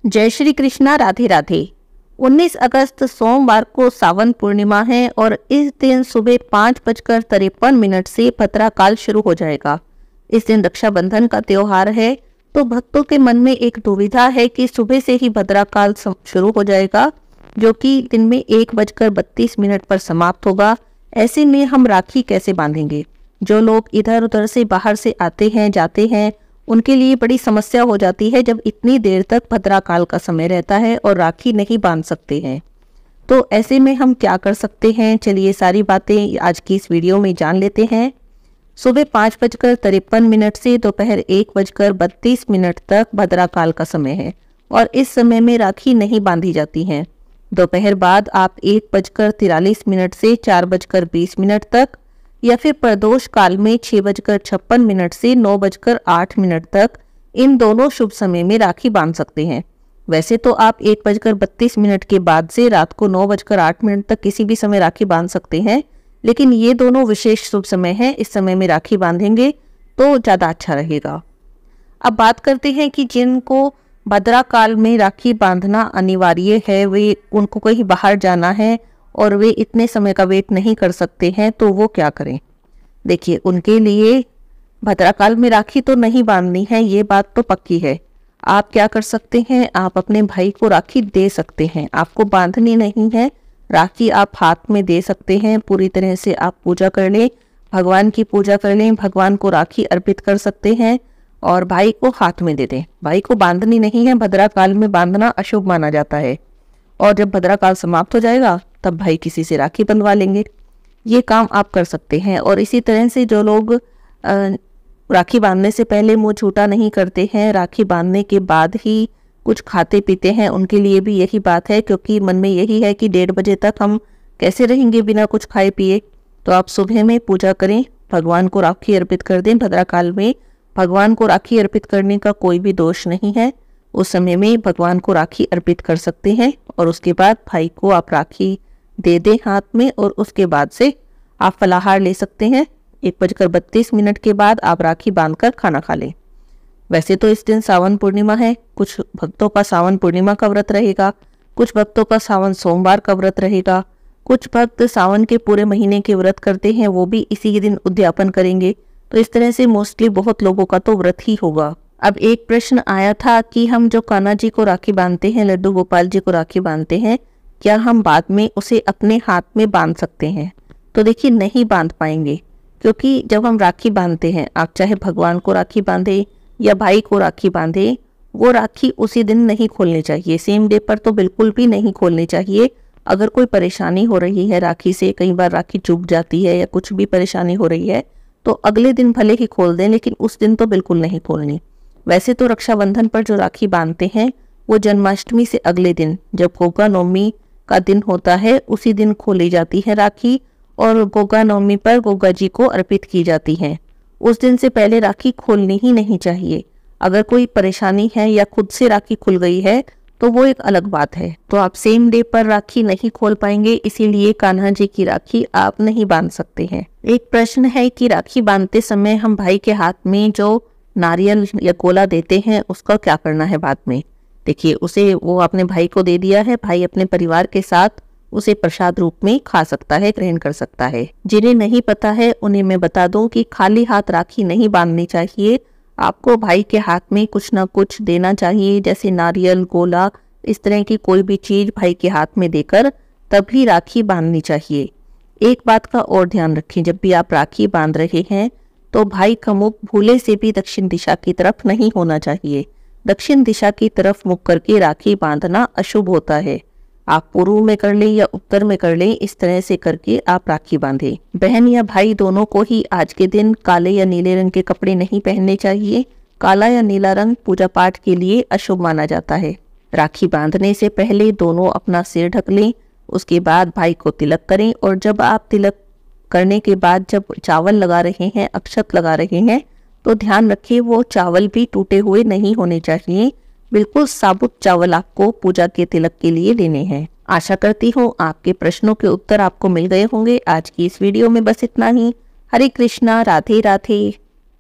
जय श्री कृष्णा, राधे राधे। 19 अगस्त सोमवार को सावन पूर्णिमा है और इस दिन सुबह 5:53 से भद्रा काल शुरू हो जाएगा। इस दिन रक्षाबंधन का त्योहार है, तो भक्तों के मन में एक दुविधा है कि सुबह से ही भद्रा काल शुरू हो जाएगा, जो कि दिन में 1:32 पर समाप्त होगा। ऐसे में हम राखी कैसे बांधेंगे? जो लोग इधर उधर से बाहर से आते हैं जाते हैं, उनके लिए बड़ी समस्या हो जाती है जब इतनी देर तक भद्रा काल का समय रहता है और राखी नहीं बांध सकते हैं। तो ऐसे में हम क्या कर सकते हैं, चलिए सारी बातें आज की इस वीडियो में जान लेते हैं। सुबह 5:53 से दोपहर 1:32 तक भद्रा काल का समय है और इस समय में राखी नहीं बांधी जाती है। दोपहर बाद आप 1:43 से 4:20 तक या फिर प्रदोष काल में 6:56 से 9:08 तक इन दोनों शुभ समय में राखी बांध सकते हैं। वैसे तो आप 1:32 के बाद से रात को 9:08 तक किसी भी समय राखी बांध सकते हैं, लेकिन ये दोनों विशेष शुभ समय हैं। इस समय में राखी बांधेंगे तो ज़्यादा अच्छा रहेगा। अब बात करते हैं कि जिनको भद्रा काल में राखी बांधना अनिवार्य है, वे उनको कहीं बाहर जाना है और वे इतने समय का वेट नहीं कर सकते हैं, तो वो क्या करें? देखिए, उनके लिए भद्रा काल में राखी तो नहीं बांधनी है, ये बात तो पक्की है। आप क्या कर सकते हैं, आप अपने भाई को राखी दे सकते हैं। आपको बांधनी नहीं है, राखी आप हाथ में दे सकते हैं। पूरी तरह से आप पूजा कर लें, भगवान की पूजा कर लें, भगवान को राखी अर्पित कर सकते हैं और भाई को हाथ में दे दें। भाई को बांधनी नहीं है, भद्रा काल में बांधना अशुभ माना जाता है और जब भद्रा काल समाप्त हो जाएगा तब भाई किसी से राखी बंधवा लेंगे। ये काम आप कर सकते हैं। और इसी तरह से जो लोग राखी बांधने से पहले मुंह छूटा नहीं करते हैं, राखी बांधने के बाद ही कुछ खाते पीते हैं, उनके लिए भी यही बात है, क्योंकि मन में यही है कि 1:30 बजे तक हम कैसे रहेंगे बिना कुछ खाए पिए। तो आप सुबह में पूजा करें, भगवान को राखी अर्पित कर दें। भद्रा काल में भगवान को राखी अर्पित करने का कोई भी दोष नहीं है। उस समय में भगवान को राखी अर्पित कर सकते हैं और उसके बाद भाई को आप राखी दे दें हाथ में और उसके बाद से आप फलाहार ले सकते हैं। 1:32 के बाद आप राखी बांधकर खाना खा लें। वैसे तो इस दिन सावन पूर्णिमा है, कुछ भक्तों का सावन पूर्णिमा का व्रत रहेगा, कुछ भक्तों का सावन सोमवार का व्रत रहेगा, कुछ भक्त सावन के पूरे महीने के व्रत करते हैं, वो भी इसी दिन उद्यापन करेंगे। तो इस तरह से मोस्टली बहुत लोगों का तो व्रत ही होगा। अब एक प्रश्न आया था कि हम जो कान्हा जी को राखी बांधते हैं, लड्डू गोपाल जी को राखी बांधते हैं, क्या हम बाद में उसे अपने हाथ में बांध सकते हैं? तो देखिए, नहीं बांध पाएंगे, क्योंकि जब हम राखी बांधते हैं, आप चाहे भगवान को राखी बांधे या भाई को राखी बांधे, वो राखी उसी दिन नहीं खोलनी चाहिए। सेम डे पर तो बिल्कुल भी नहीं खोलनी चाहिए। अगर कोई परेशानी हो रही है राखी से, कई बार राखी चूक जाती है या कुछ भी परेशानी हो रही है, तो अगले दिन भले ही खोल दें, लेकिन उस दिन तो बिल्कुल नहीं खोलनी। वैसे तो रक्षाबंधन पर जो राखी बांधते हैं वो जन्माष्टमी से अगले दिन, जब गोगा नवमी का दिन होता है, उसी दिन खोली जाती है राखी और गोगा नवमी पर गोगा जी को अर्पित की जाती है। उस दिन से पहले राखी खोलनी ही नहीं चाहिए। अगर कोई परेशानी है या खुद से राखी खुल गई है तो वो एक अलग बात है। तो आप सेम डे पर राखी नहीं खोल पाएंगे, इसीलिए कान्हा जी की राखी आप नहीं बांध सकते हैं। एक प्रश्न है कि राखी बांधते समय हम भाई के हाथ में जो नारियल या कोला देते हैं, उसका क्या करना है बाद में? देखिए, उसे वो अपने भाई को दे दिया है, भाई अपने परिवार के साथ उसे प्रसाद रूप में खा सकता है, ग्रहण कर सकता है। जिन्हें नहीं पता है उन्हें मैं बता दूं कि खाली हाथ राखी नहीं बांधनी चाहिए। आपको भाई के हाथ में कुछ ना कुछ देना चाहिए, जैसे नारियल, गोला, इस तरह की कोई भी चीज भाई के हाथ में देकर तभी राखी बांधनी चाहिए। एक बात का और ध्यान रखें, जब भी आप राखी बांध रहे हैं तो भाई का मुख भूले से भी दक्षिण दिशा की तरफ नहीं होना चाहिए। दक्षिण दिशा की तरफ मुख करके राखी बांधना अशुभ होता है। आप पूर्व में कर लें या उत्तर में कर लें, इस तरह से करके आप राखी बांधें। बहन या भाई दोनों को ही आज के दिन काले या नीले रंग के कपड़े नहीं पहनने चाहिए। काला या नीला रंग पूजा पाठ के लिए अशुभ माना जाता है। राखी बांधने से पहले दोनों अपना सिर ढक लें, उसके बाद भाई को तिलक करें और जब आप तिलक करने के बाद जब चावल लगा रहे हैं, अक्षत लगा रहे हैं, तो ध्यान रखिए वो चावल भी टूटे हुए नहीं होने चाहिए। बिल्कुल साबुत चावल आपको पूजा के तिलक के लिए लेने हैं। आशा करती हूँ आपके प्रश्नों के उत्तर आपको मिल गए होंगे। आज की इस वीडियो में बस इतना ही। हरे कृष्णा, राधे राधे।